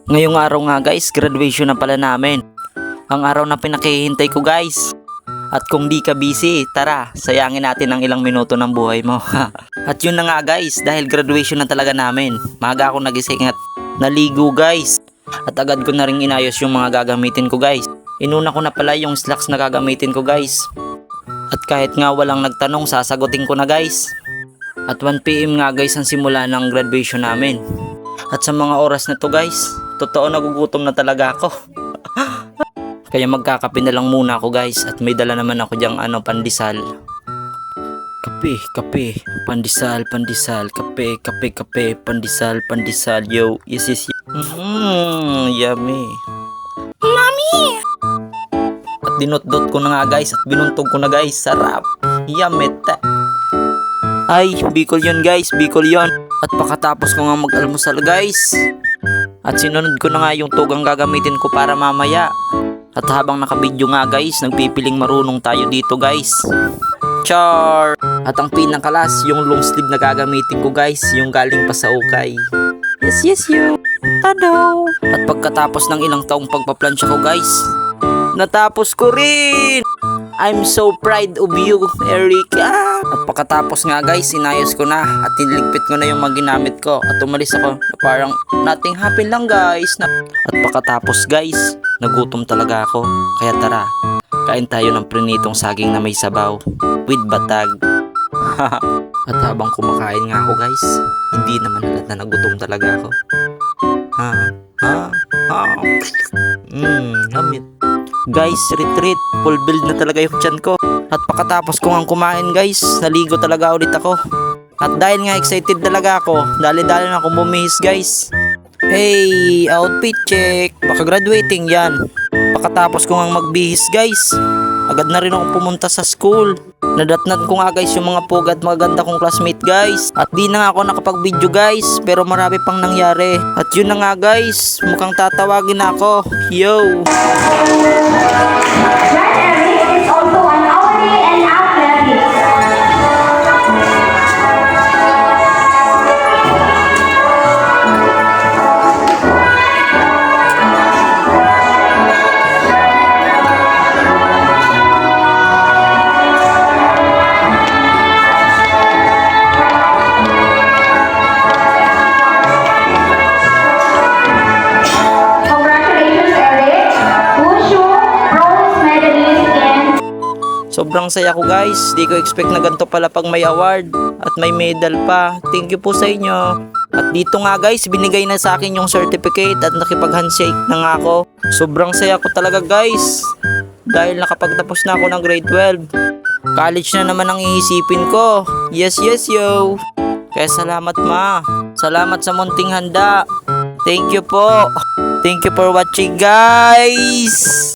Ngayong araw nga guys, graduation na pala namin. Ang araw na pinakihintay ko guys. At kung di ka busy, tara, sayangin natin ang ilang minuto ng buhay mo. At yun na nga guys, dahil graduation na talaga namin. Maaga ako nagising at naligo guys. At agad ko na rin inayos yung mga gagamitin ko guys. Inuna ko na pala yung slacks na gagamitin ko guys. At kahit nga walang nagtanong, sasagutin ko na guys. At 1 PM nga guys ang simula ng graduation namin. At sa mga oras na to guys, totoo nagugutom na talaga ako. Kaya magkakape na lang muna ako guys. At may dala naman ako dyang pandesal. Kape, pandesal, kape, pandesal, yo, yes. Yummy. Mami! At dinot-dot ko na nga guys at binuntog ko na guys. Sarap. Yummy. Ay, Bicol yun guys, Bicol yun. At pakatapos ko nga mag-almusal guys. At sinunod ko na nga yung tugang gagamitin ko para mamaya. At habang nakabidyo nga guys, nagpipiling marunong tayo dito guys. Char! At ang pinakalas, yung long sleeve na gagamitin ko guys, yung galing pa sa ukay. Yes, you. Tado! At pagkatapos ng ilang taong pagpaplansya ko guys, natapos ko rin! I'm so proud of you, Erica! At pagkatapos nga guys, inayos ko na at niligpit ko na yung mga ginamit ko. At umalis ako na parang nothing happened lang guys. At pagkatapos guys, nagutom talaga ako. Kaya tara, kain tayo ng prinitong saging na may sabaw with batag. At habang kumakain nga ako guys, hindi naman halata na nagutom talaga ako. Lamit. Guys, retreat, full build na talaga yung tiyan ko. At pagkatapos ko nga kumain guys, naligo talaga ulit ako. At dahil nga excited talaga ako, dali-dali na akong bumihis guys. Hey, outfit check, baka graduating yan. Pagkatapos ko nga magbihis guys, agad na rin akong pumunta sa school. Nadatnan ko nga guys yung mga pugat magaganda kong classmate guys. At di na nga ako nakapag-video guys, pero marami pang nangyari. At yun na nga guys, mukhang tatawagin na ako. Yo! That area is also an hourly and athletics. Congratulations, Eric. Wushu, bronze medalist in Sobrang saya ko guys, di ko expect na ganito pala pag may award at may medal pa. Thank you po sa inyo. At dito nga guys, binigay na sa akin yung certificate at nakipag-handshake na nga ako. Sobrang saya ko talaga guys, dahil nakapagtapos na ako ng grade 12. College na naman ang iisipin ko. Yes, yo. Kaya salamat ma. Salamat sa munting handa. Thank you po. Thank you for watching guys.